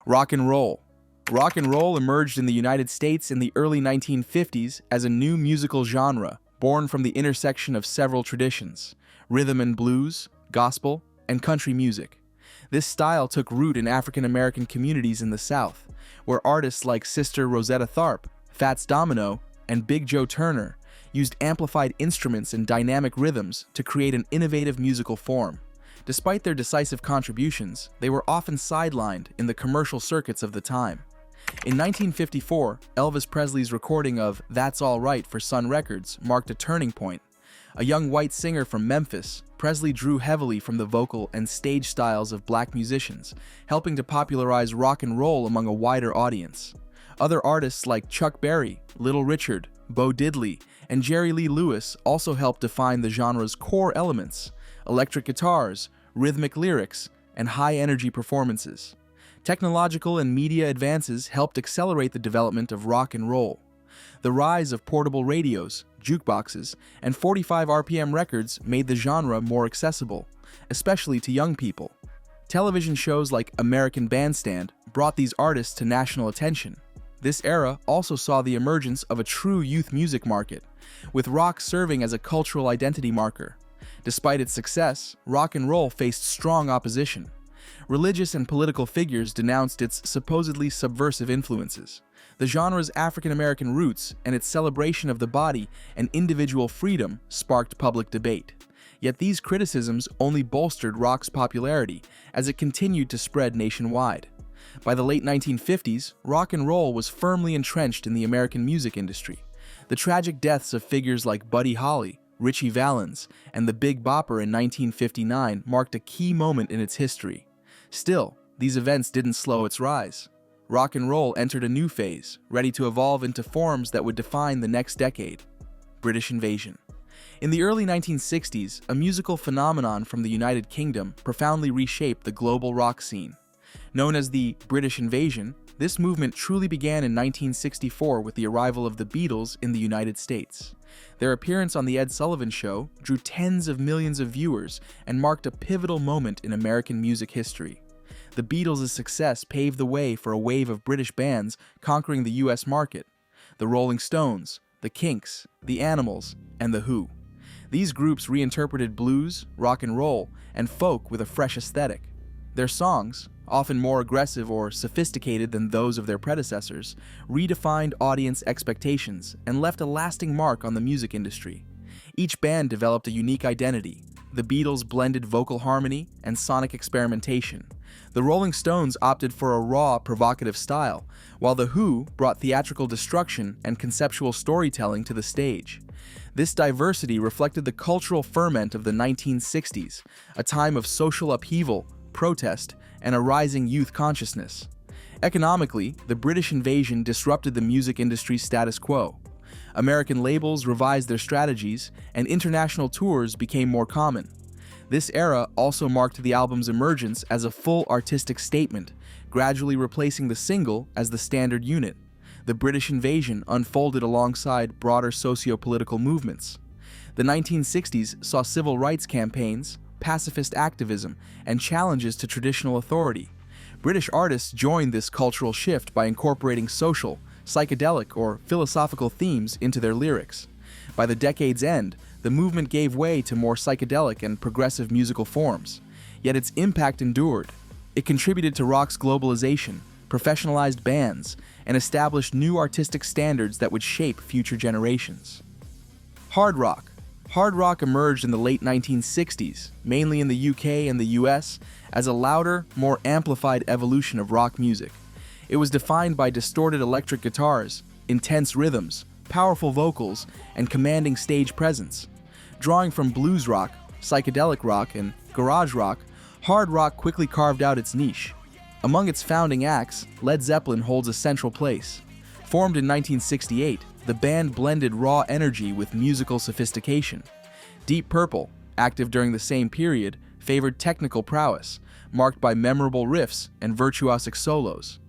Rock and roll. Rock and roll emerged in the United States in the early 1950s as a new musical genre born from the intersection of several traditions: rhythm and blues, gospel, and country music. This style took root in African American communities in the South, where artists like Sister Rosetta Tharpe, Fats Domino, and Big Joe Turner used amplified instruments and dynamic rhythms to create an innovative musical form. Despite their decisive contributions, they were often sidelined in the commercial circuits of the time. In 1954, Elvis Presley's recording of That's All Right for Sun Records marked a turning point. A young white singer from Memphis, Presley drew heavily from the vocal and stage styles of black musicians, helping to popularize rock and roll among a wider audience. Other artists like Chuck Berry, Little Richard, Bo Diddley, and Jerry Lee Lewis also helped define the genre's core elements: electric guitars, rhythmic lyrics, and high-energy performances. Technological and media advances helped accelerate the development of rock and roll. The rise of portable radios, jukeboxes, and 45 RPM records made the genre more accessible, especially to young people. Television shows like American Bandstand brought these artists to national attention. This era also saw the emergence of a true youth music market, with rock serving as a cultural identity marker. Despite its success, rock and roll faced strong opposition. Religious and political figures denounced its supposedly subversive influences. The genre's African American roots and its celebration of the body and individual freedom sparked public debate. Yet these criticisms only bolstered rock's popularity as it continued to spread nationwide. By the late 1950s, rock and roll was firmly entrenched in the American music industry. The tragic deaths of figures like Buddy Holly, Ritchie Valens, and the Big Bopper in 1959 marked a key moment in its history. Still, these events didn't slow its rise. Rock and roll entered a new phase, ready to evolve into forms that would define the next decade: British invasion. In the early 1960s, a musical phenomenon from the United Kingdom profoundly reshaped the global rock scene. Known as the British Invasion, this movement truly began in 1964 with the arrival of the Beatles in the United States. Their appearance on The Ed Sullivan Show drew tens of millions of viewers and marked a pivotal moment in American music history. The Beatles' success paved the way for a wave of British bands conquering the US market: the Rolling Stones, the Kinks, the Animals, and the Who. These groups reinterpreted blues, rock and roll, and folk with a fresh aesthetic. Their songs, often more aggressive or sophisticated than those of their predecessors, redefined audience expectations and left a lasting mark on the music industry. Each band developed a unique identity. The Beatles blended vocal harmony and sonic experimentation. The Rolling Stones opted for a raw, provocative style, while The Who brought theatrical destruction and conceptual storytelling to the stage. This diversity reflected the cultural ferment of the 1960s, a time of social upheaval, protest, and a rising youth consciousness. Economically, the British invasion disrupted the music industry's status quo. American labels revised their strategies, and international tours became more common. This era also marked the album's emergence as a full artistic statement, gradually replacing the single as the standard unit. The British invasion unfolded alongside broader socio-political movements. The 1960s saw civil rights campaigns, pacifist activism, and challenges to traditional authority. British artists joined this cultural shift by incorporating social, psychedelic, or philosophical themes into their lyrics. By the decade's end, the movement gave way to more psychedelic and progressive musical forms. Yet its impact endured. It contributed to rock's globalization, professionalized bands, and established new artistic standards that would shape future generations. Hard rock. Hard rock emerged in the late 1960s, mainly in the UK and the US, as a louder, more amplified evolution of rock music. It was defined by distorted electric guitars, intense rhythms, powerful vocals, and commanding stage presence. Drawing from blues rock, psychedelic rock, and garage rock, hard rock quickly carved out its niche. Among its founding acts, Led Zeppelin holds a central place. Formed in 1968, the band blended raw energy with musical sophistication. Deep Purple, active during the same period, favored technical prowess, marked by memorable riffs and virtuosic solos.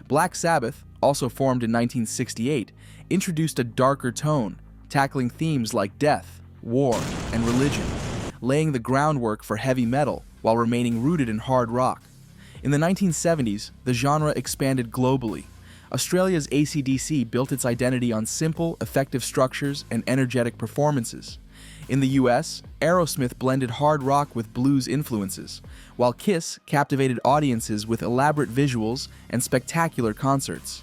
Black Sabbath, also formed in 1968, introduced a darker tone, tackling themes like death, war, and religion, laying the groundwork for heavy metal while remaining rooted in hard rock. In the 1970s, the genre expanded globally. Australia's AC/DC built its identity on simple, effective structures and energetic performances. In the US, Aerosmith blended hard rock with blues influences, while Kiss captivated audiences with elaborate visuals and spectacular concerts.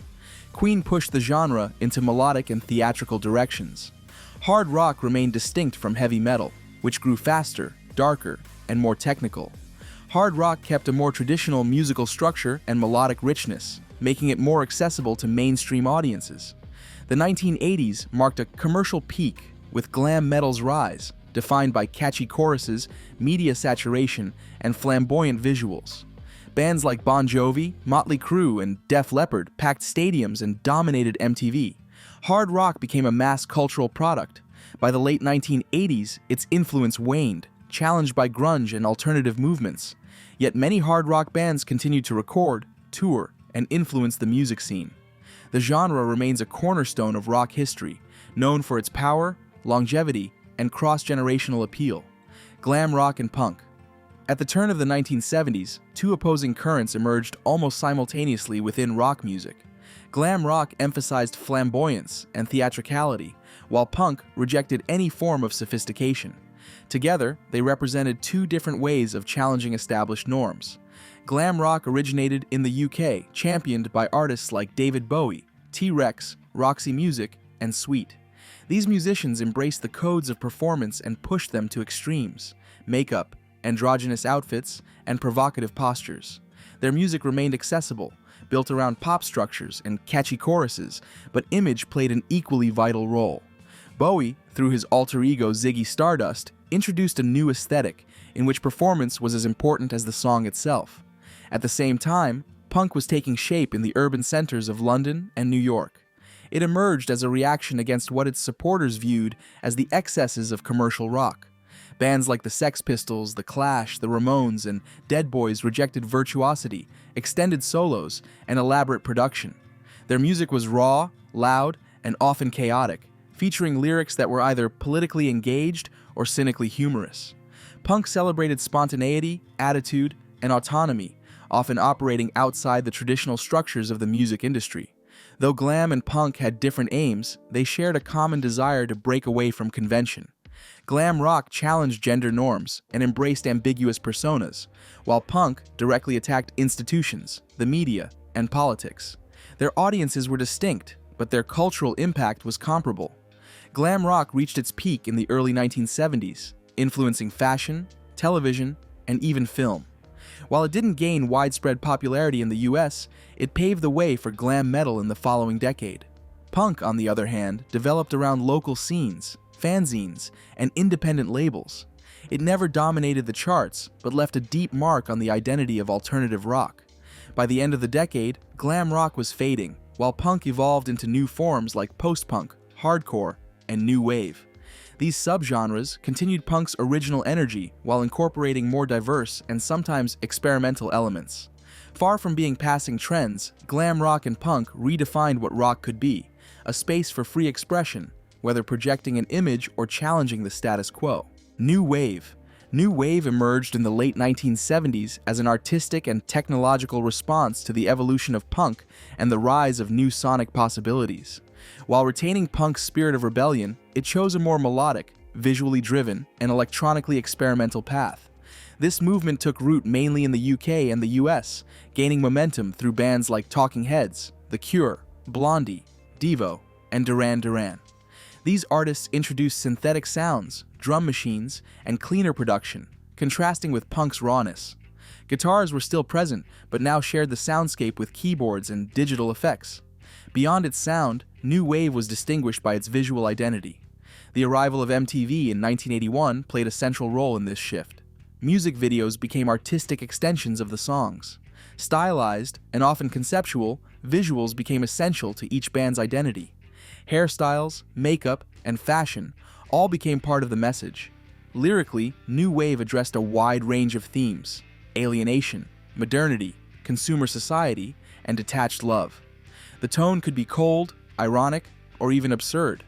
Queen pushed the genre into melodic and theatrical directions. Hard rock remained distinct from heavy metal, which grew faster, darker, and more technical. Hard rock kept a more traditional musical structure and melodic richness, making it more accessible to mainstream audiences. The 1980s marked a commercial peak, with glam metal's rise, defined by catchy choruses, media saturation, and flamboyant visuals. Bands like Bon Jovi, Motley Crue, and Def Leppard packed stadiums and dominated MTV. Hard rock became a mass cultural product. By the late 1980s, its influence waned, challenged by grunge and alternative movements. Yet many hard rock bands continued to record, tour, and influence the music scene. The genre remains a cornerstone of rock history, known for its power, longevity, and cross-generational appeal. Glam rock and punk. At the turn of the 1970s, two opposing currents emerged almost simultaneously within rock music. Glam rock emphasized flamboyance and theatricality, while punk rejected any form of sophistication. Together, they represented two different ways of challenging established norms. Glam rock originated in the UK, championed by artists like David Bowie, T-Rex, Roxy Music, and Sweet. These musicians embraced the codes of performance and pushed them to extremes: makeup, androgynous outfits, and provocative postures. Their music remained accessible, built around pop structures and catchy choruses, but image played an equally vital role. Bowie, through his alter ego Ziggy Stardust, introduced a new aesthetic in which performance was as important as the song itself. At the same time, punk was taking shape in the urban centers of London and New York. It emerged as a reaction against what its supporters viewed as the excesses of commercial rock. Bands like the Sex Pistols, The Clash, the Ramones, and Dead Boys rejected virtuosity, extended solos, and elaborate production. Their music was raw, loud, and often chaotic, featuring lyrics that were either politically engaged or cynically humorous. Punk celebrated spontaneity, attitude, and autonomy, often operating outside the traditional structures of the music industry. Though glam and punk had different aims, they shared a common desire to break away from convention. Glam rock challenged gender norms and embraced ambiguous personas, while punk directly attacked institutions, the media, and politics. Their audiences were distinct, but their cultural impact was comparable. Glam rock reached its peak in the early 1970s, influencing fashion, television, and even film. While it didn't gain widespread popularity in the US, it paved the way for glam metal in the following decade. Punk, on the other hand, developed around local scenes, fanzines, and independent labels. It never dominated the charts, but left a deep mark on the identity of alternative rock. By the end of the decade, glam rock was fading, while punk evolved into new forms like post-punk, hardcore, and new wave. These subgenres continued punk's original energy while incorporating more diverse and sometimes experimental elements. Far from being passing trends, glam rock and punk redefined what rock could be, a space for free expression, whether projecting an image or challenging the status quo. New wave. New wave emerged in the late 1970s as an artistic and technological response to the evolution of punk and the rise of new sonic possibilities. While retaining punk's spirit of rebellion, it chose a more melodic, visually driven, and electronically experimental path. This movement took root mainly in the UK and the US, gaining momentum through bands like Talking Heads, The Cure, Blondie, Devo, and Duran Duran. These artists introduced synthetic sounds, drum machines, and cleaner production, contrasting with punk's rawness. Guitars were still present, but now shared the soundscape with keyboards and digital effects. Beyond its sound, new wave was distinguished by its visual identity. The arrival of MTV in 1981 played a central role in this shift. Music videos became artistic extensions of the songs. Stylized, and often conceptual, visuals became essential to each band's identity. Hairstyles, makeup, and fashion all became part of the message. Lyrically, new wave addressed a wide range of themes: alienation, modernity, consumer society, and detached love. The tone could be cold, ironic, or even absurd.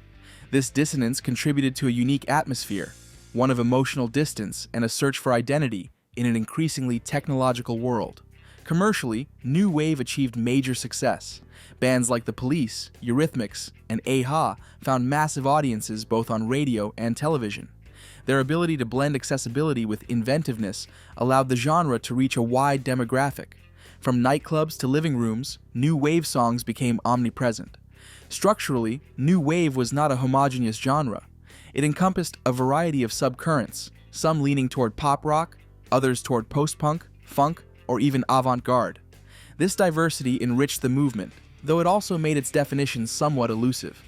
This dissonance contributed to a unique atmosphere, one of emotional distance and a search for identity in an increasingly technological world. Commercially, new wave achieved major success. Bands like The Police, Eurythmics, and a-ha found massive audiences both on radio and television. Their ability to blend accessibility with inventiveness allowed the genre to reach a wide demographic. From nightclubs to living rooms, new wave songs became omnipresent. Structurally, new wave was not a homogeneous genre. It encompassed a variety of subcurrents, some leaning toward pop rock, others toward post-punk, funk, or even avant-garde. This diversity enriched the movement, though it also made its definition somewhat elusive.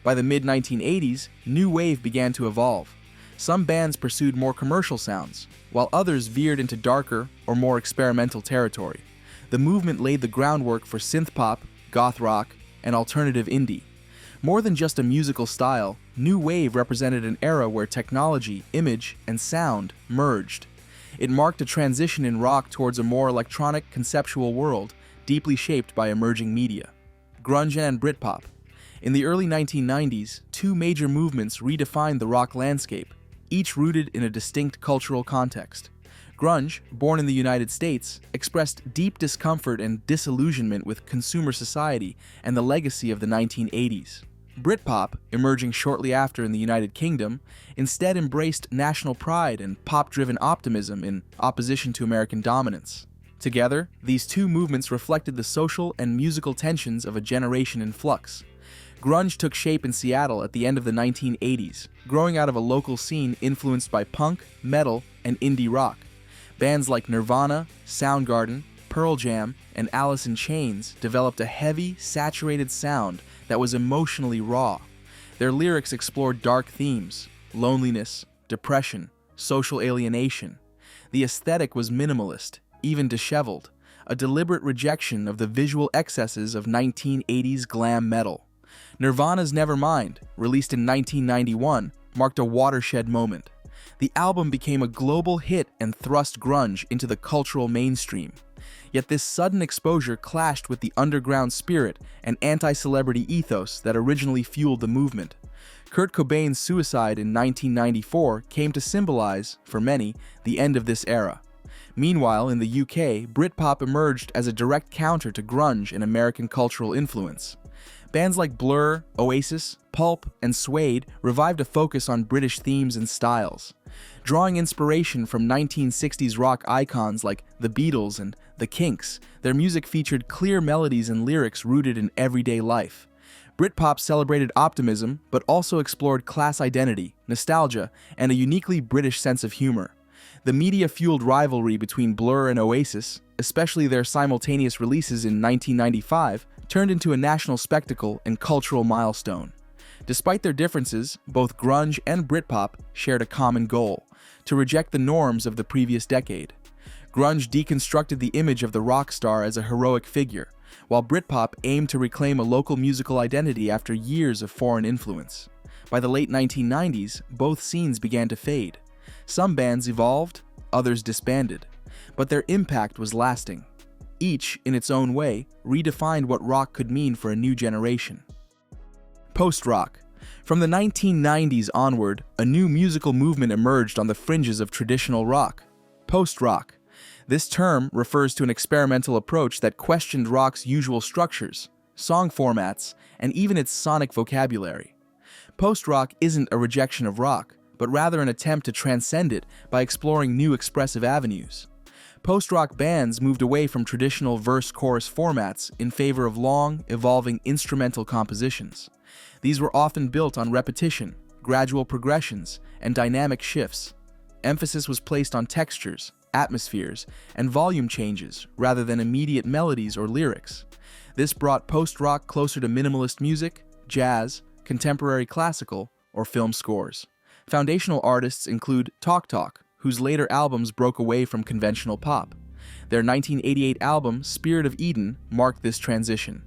By the mid-1980s, new wave began to evolve. Some bands pursued more commercial sounds, while others veered into darker or more experimental territory. The movement laid the groundwork for synthpop, goth rock, and alternative indie. More than just a musical style, new wave represented an era where technology, image, and sound merged. It marked a transition in rock towards a more electronic, conceptual world, deeply shaped by emerging media. Grunge and Britpop. In the early 1990s, two major movements redefined the rock landscape, each rooted in a distinct cultural context. Grunge, born in the United States, expressed deep discomfort and disillusionment with consumer society and the legacy of the 1980s. Britpop, emerging shortly after in the United Kingdom, instead embraced national pride and pop-driven optimism in opposition to American dominance. Together, these two movements reflected the social and musical tensions of a generation in flux. Grunge took shape in Seattle at the end of the 1980s, growing out of a local scene influenced by punk, metal, and indie rock. Bands like Nirvana, Soundgarden, Pearl Jam, and Alice in Chains developed a heavy, saturated sound that was emotionally raw. Their lyrics explored dark themes: loneliness, depression, social alienation. The aesthetic was minimalist, even disheveled, a deliberate rejection of the visual excesses of 1980s glam metal. Nirvana's Nevermind, released in 1991, marked a watershed moment. The album became a global hit and thrust grunge into the cultural mainstream. Yet this sudden exposure clashed with the underground spirit and anti-celebrity ethos that originally fueled the movement. Kurt Cobain's suicide in 1994 came to symbolize, for many, the end of this era. Meanwhile, in the UK, Britpop emerged as a direct counter to grunge and American cultural influence. Bands like Blur, Oasis, Pulp, and Suede revived a focus on British themes and styles. Drawing inspiration from 1960s rock icons like the Beatles and the Kinks, their music featured clear melodies and lyrics rooted in everyday life. Britpop celebrated optimism, but also explored class identity, nostalgia, and a uniquely British sense of humor. The media-fueled rivalry between Blur and Oasis, especially their simultaneous releases in 1995, turned into a national spectacle and cultural milestone. Despite their differences, both grunge and Britpop shared a common goal: to reject the norms of the previous decade. Grunge deconstructed the image of the rock star as a heroic figure, while Britpop aimed to reclaim a local musical identity after years of foreign influence. By the late 1990s, both scenes began to fade. Some bands evolved, others disbanded, but their impact was lasting. Each, in its own way, redefined what rock could mean for a new generation. Post-rock. From the 1990s onward, a new musical movement emerged on the fringes of traditional rock: post-rock. This term refers to an experimental approach that questioned rock's usual structures, song formats, and even its sonic vocabulary. Post-rock isn't a rejection of rock, but rather an attempt to transcend it by exploring new expressive avenues. Post-rock bands moved away from traditional verse-chorus formats in favor of long, evolving instrumental compositions. These were often built on repetition, gradual progressions, and dynamic shifts. Emphasis was placed on textures, atmospheres, and volume changes rather than immediate melodies or lyrics. This brought post-rock closer to minimalist music, jazz, contemporary classical, or film scores. Foundational artists include Talk Talk, whose later albums broke away from conventional pop. Their 1988 album, Spirit of Eden, marked this transition.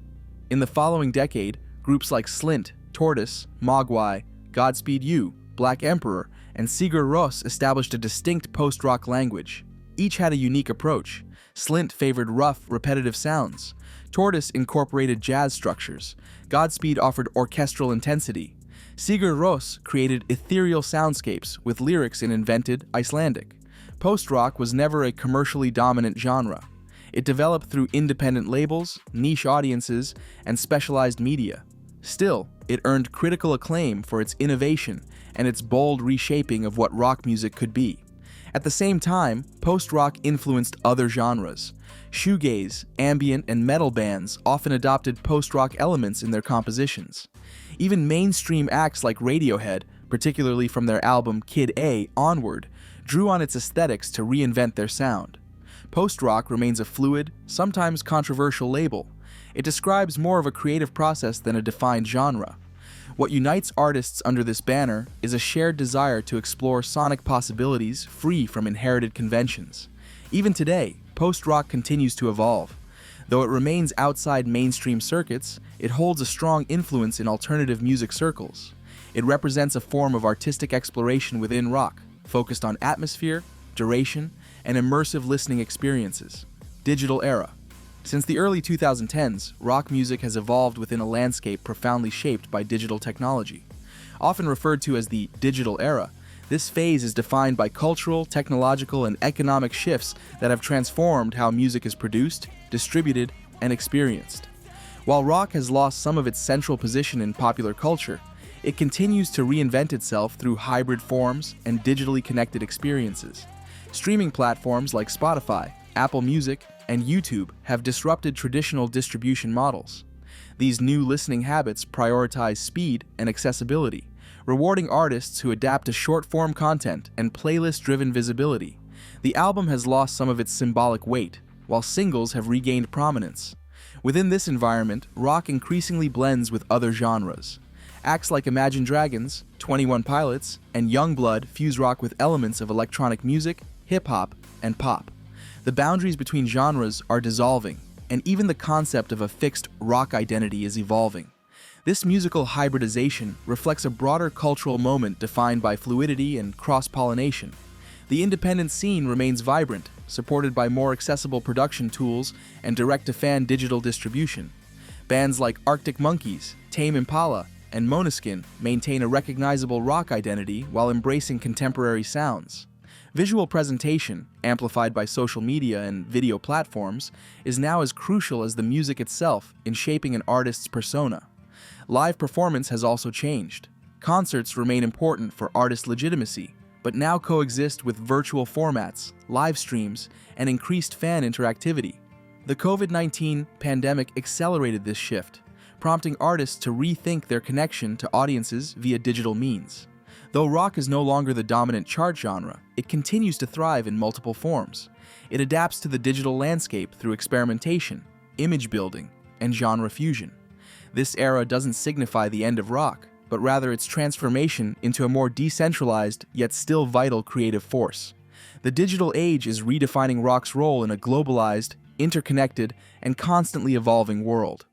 In the following decade, groups like Slint, Tortoise, Mogwai, Godspeed You!, Black Emperor, and Sigur Rós established a distinct post-rock language. Each had a unique approach. Slint favored rough, repetitive sounds. Tortoise incorporated jazz structures. Godspeed offered orchestral intensity. Sigur Rós created ethereal soundscapes with lyrics in invented Icelandic. Post-rock was never a commercially dominant genre. It developed through independent labels, niche audiences, and specialized media. Still, it earned critical acclaim for its innovation and its bold reshaping of what rock music could be. At the same time, post-rock influenced other genres. Shoegaze, ambient, and metal bands often adopted post-rock elements in their compositions. Even mainstream acts like Radiohead, particularly from their album Kid A onward, drew on its aesthetics to reinvent their sound. Post-rock remains a fluid, sometimes controversial label. It describes more of a creative process than a defined genre. What unites artists under this banner is a shared desire to explore sonic possibilities free from inherited conventions. Even today, post-rock continues to evolve. Though it remains outside mainstream circuits, it holds a strong influence in alternative music circles. It represents a form of artistic exploration within rock, focused on atmosphere, duration, and immersive listening experiences. Digital era. Since the early 2010s, rock music has evolved within a landscape profoundly shaped by digital technology. Often referred to as the digital era, this phase is defined by cultural, technological, and economic shifts that have transformed how music is produced, distributed, and experienced. While rock has lost some of its central position in popular culture, it continues to reinvent itself through hybrid forms and digitally connected experiences. Streaming platforms like Spotify, Apple Music, and YouTube have disrupted traditional distribution models. These new listening habits prioritize speed and accessibility, rewarding artists who adapt to short-form content and playlist-driven visibility. The album has lost some of its symbolic weight, while singles have regained prominence. Within this environment, rock increasingly blends with other genres. Acts like Imagine Dragons, 21 Pilots, and Youngblood fuse rock with elements of electronic music, hip-hop, and pop. The boundaries between genres are dissolving, and even the concept of a fixed rock identity is evolving. This musical hybridization reflects a broader cultural moment defined by fluidity and cross-pollination. The independent scene remains vibrant, supported by more accessible production tools and direct-to-fan digital distribution. Bands like Arctic Monkeys, Tame Impala, and Måneskin maintain a recognizable rock identity while embracing contemporary sounds. Visual presentation, amplified by social media and video platforms, is now as crucial as the music itself in shaping an artist's persona. Live performance has also changed. Concerts remain important for artist legitimacy, but now coexist with virtual formats, live streams, and increased fan interactivity. The COVID-19 pandemic accelerated this shift, prompting artists to rethink their connection to audiences via digital means. Though rock is no longer the dominant chart genre, it continues to thrive in multiple forms. It adapts to the digital landscape through experimentation, image building, and genre fusion. This era doesn't signify the end of rock, but rather its transformation into a more decentralized yet still vital creative force. The digital age is redefining rock's role in a globalized, interconnected, and constantly evolving world.